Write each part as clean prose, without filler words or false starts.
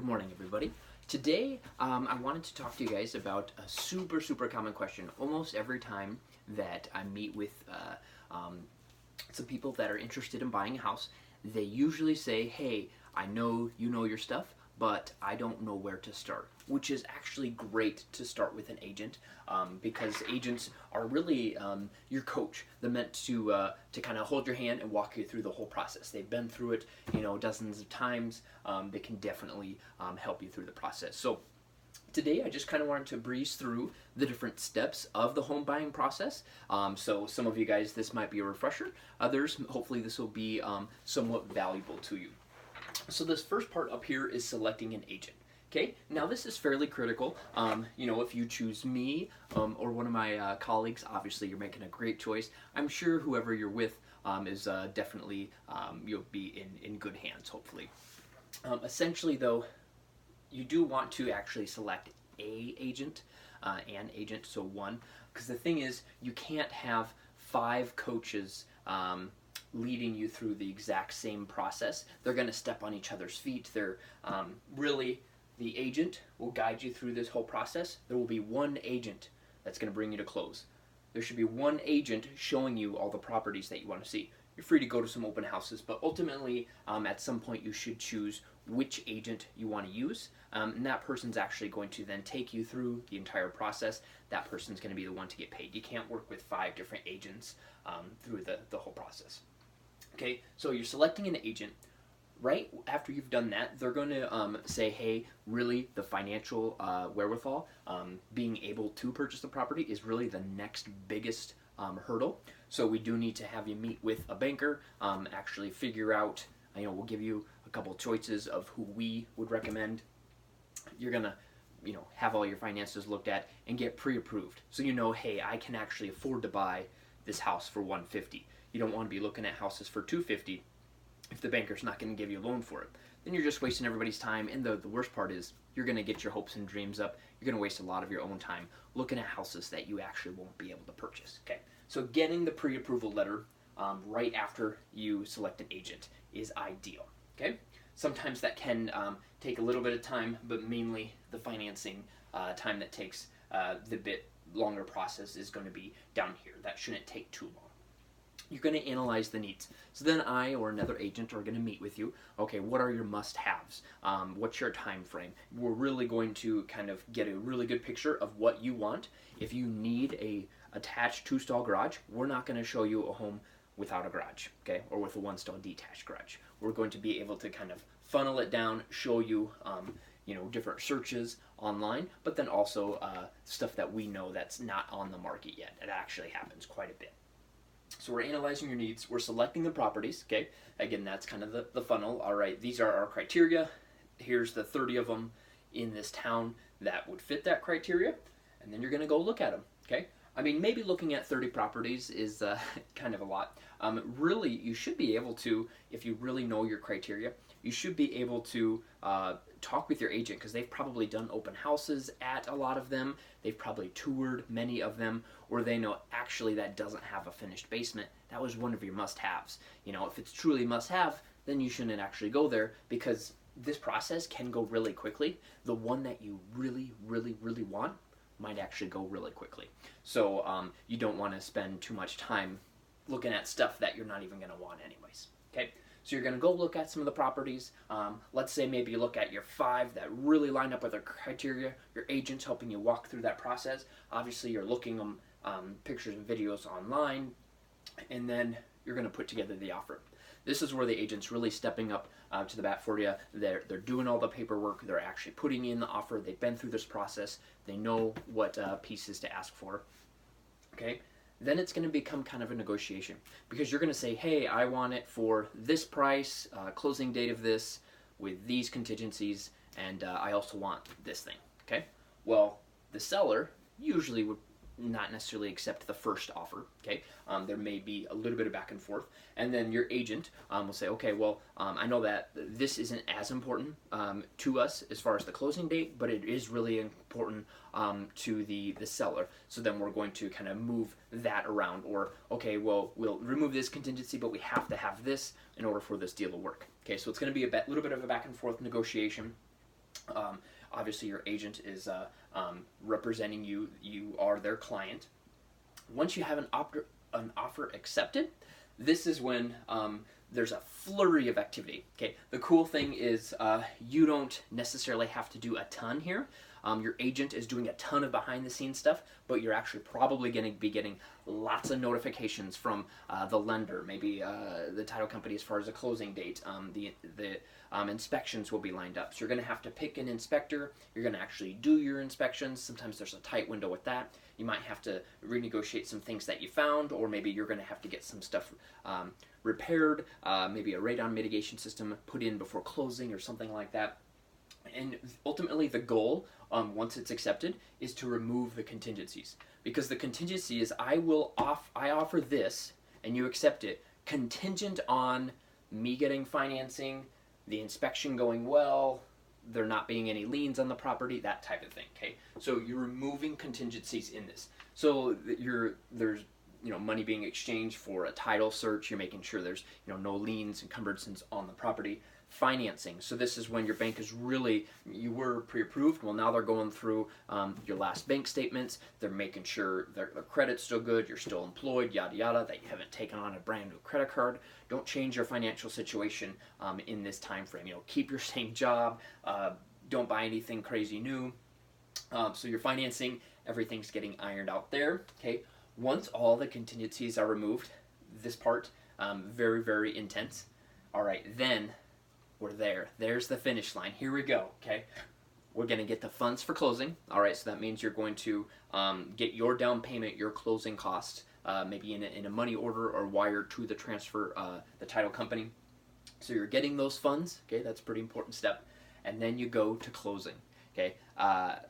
Good morning, everybody. Today, I wanted to talk to you guys about a super common question. Almost every time that I meet with some people that are interested in buying a house, they usually say, hey, I know you know your stuff, but I don't know where to start, which is actually great to start with an agent because agents are really your coach. They're meant to kind of hold your hand and walk you through the whole process. They've been through it, dozens of times. They can definitely help you through the process. So today I just kind of wanted to breeze through the different steps of the home buying process. So some of you guys, this might be a refresher. Others, hopefully this will be somewhat valuable to you. So this first part up here is selecting an agent. Okay, now this is fairly critical. If you choose me or one of my colleagues, obviously you're making a great choice. I'm sure whoever you're with is definitely, you'll be in good hands, hopefully. Essentially though, you do want to actually select an agent, so one, because the thing is, you can't have 5 coaches leading you through the exact same process. They're going to step on each other's feet. They're really, the agent will guide you through this whole process. There will be one agent that's going to bring you to close. There should be one agent showing you all the properties that you want to see. You're free to go to some open houses, but ultimately, at some point, you should choose which agent you want to use, and that person's actually going to then take you through the entire process. That person's going to be the one to get paid. You can't work with 5 different agents through the whole process. Okay, so you're selecting an agent. Right after you've done that, they're going to say, hey, really, the financial wherewithal, being able to purchase the property is really the next biggest hurdle. So we do need to have you meet with a banker, actually figure out, we'll give you a couple choices of who we would recommend. You're going to have all your finances looked at and get pre-approved. So hey, I can actually afford to buy this house for $150. You don't want to be looking at houses for $250 if the banker's not going to give you a loan for it. Then you're just wasting everybody's time, and the worst part is you're going to get your hopes and dreams up. You're going to waste a lot of your own time looking at houses that you actually won't be able to purchase. Okay, so getting the pre-approval letter right after you select an agent is ideal. Okay, sometimes that can take a little bit of time, but mainly the financing time that takes the bit longer process is going to be down here. That shouldn't take too long. You're going to analyze the needs. So then I or another agent are going to meet with you. Okay, what are your must-haves? What's your time frame? We're really going to kind of get a really good picture of what you want. If you need a attached 2-stall garage, we're not going to show you a home without a garage, okay, or with a 1-stall detached garage. We're going to be able to kind of funnel it down, show you different searches online, but then also stuff that we know that's not on the market yet. It actually happens quite a bit. So we're analyzing your needs, we're selecting the properties, okay? Again, that's kind of the funnel. All right, these are our criteria. Here's the 30 of them in this town that would fit that criteria, and then you're gonna go look at them, okay? Maybe looking at 30 properties is kind of a lot. Really, you should be able to, if you really know your criteria, you should be able to talk with your agent because they've probably done open houses at a lot of them. They've probably toured many of them, or they know actually that doesn't have a finished basement. That was one of your must-haves. If it's truly must-have, then you shouldn't actually go there because this process can go really quickly. The one that you really want might actually go really quickly. So you don't want to spend too much time looking at stuff that you're not even going to want anyways. Okay, so you're going to go look at some of the properties. Let's say maybe you look at your 5 that really line up with their criteria. Your agent's helping you walk through that process. Obviously, you're looking pictures and videos online, and then you're going to put together the offer. This is where the agent's really stepping up to the bat for you. They're doing all the paperwork. They're actually putting in the offer. They've been through this process. They know what pieces to ask for. Okay, then it's going to become kind of a negotiation because you're going to say, hey, I want it for this price, closing date of this, with these contingencies, and I also want this thing. Okay, well, the seller usually would not necessarily accept the first offer, okay? There may be a little bit of back and forth, and then your agent will say, okay, well, I know that this isn't as important to us as far as the closing date, but it is really important to the seller. So then we're going to kind of move that around, or, okay, well, we'll remove this contingency, but we have to have this in order for this deal to work. Okay, so it's going to be a little bit of a back and forth negotiation. Obviously, your agent is representing you. You are their client. Once you have an offer accepted, this is when there's a flurry of activity. Okay, the cool thing is you don't necessarily have to do a ton here. Your agent is doing a ton of behind the scenes stuff, but you're actually probably going to be getting lots of notifications from the lender, maybe the title company as far as the closing date. The inspections will be lined up. So you're going to have to pick an inspector. You're going to actually do your inspections. Sometimes there's a tight window with that. You might have to renegotiate some things that you found, or maybe you're going to have to get some stuff repaired, maybe a radon mitigation system put in before closing or something like that. And ultimately the goal, once it's accepted, is to remove the contingencies. Because the contingency is I offer this and you accept it contingent on me getting financing, the inspection going well, there not being any liens on the property, that type of thing. Okay, so you're removing contingencies in this. So there's money being exchanged for a title search. You're making sure there's no liens, encumbrances on the property. Financing. So this is when your bank is really, you were pre-approved. Well, now they're going through your last bank statements. They're making sure their credit's still good, you're still employed, yada yada, that you haven't taken on a brand new credit card. Don't change your financial situation in this time frame. Keep your same job. Don't buy anything crazy new. So your financing, everything's getting ironed out there. Okay. Once all the contingencies are removed, this part, very, very intense. All right, then we're there. There's the finish line. Here we go, okay? We're going to get the funds for closing. All right, so that means you're going to get your down payment, your closing costs, maybe in a money order or wired to the title company. So you're getting those funds, okay? That's a pretty important step. And then you go to closing, okay?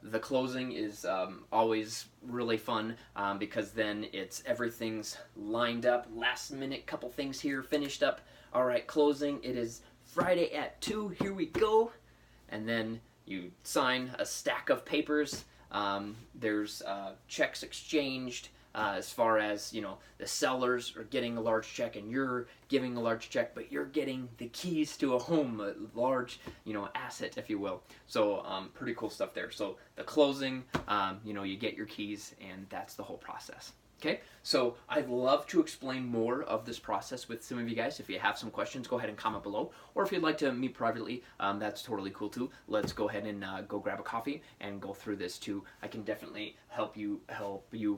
The closing is always really fun because then everything's lined up, last minute, couple things here, finished up. All right, closing, it is Friday at 2, here we go. And then you sign a stack of papers. There's checks exchanged as far as, the sellers are getting a large check and you're giving a large check, but you're getting the keys to a home, a large, asset, if you will. So pretty cool stuff there. So the closing, you get your keys and that's the whole process. Okay, so I'd love to explain more of this process with some of you guys. If you have some questions, go ahead and comment below. Or if you'd like to meet privately, that's totally cool too. Let's go ahead and go grab a coffee and go through this too. I can definitely help you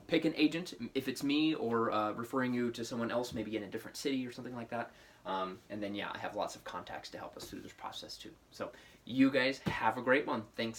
pick an agent if it's me, or referring you to someone else, maybe in a different city or something like that. And then I have lots of contacts to help us through this process too. So you guys have a great one. Thanks.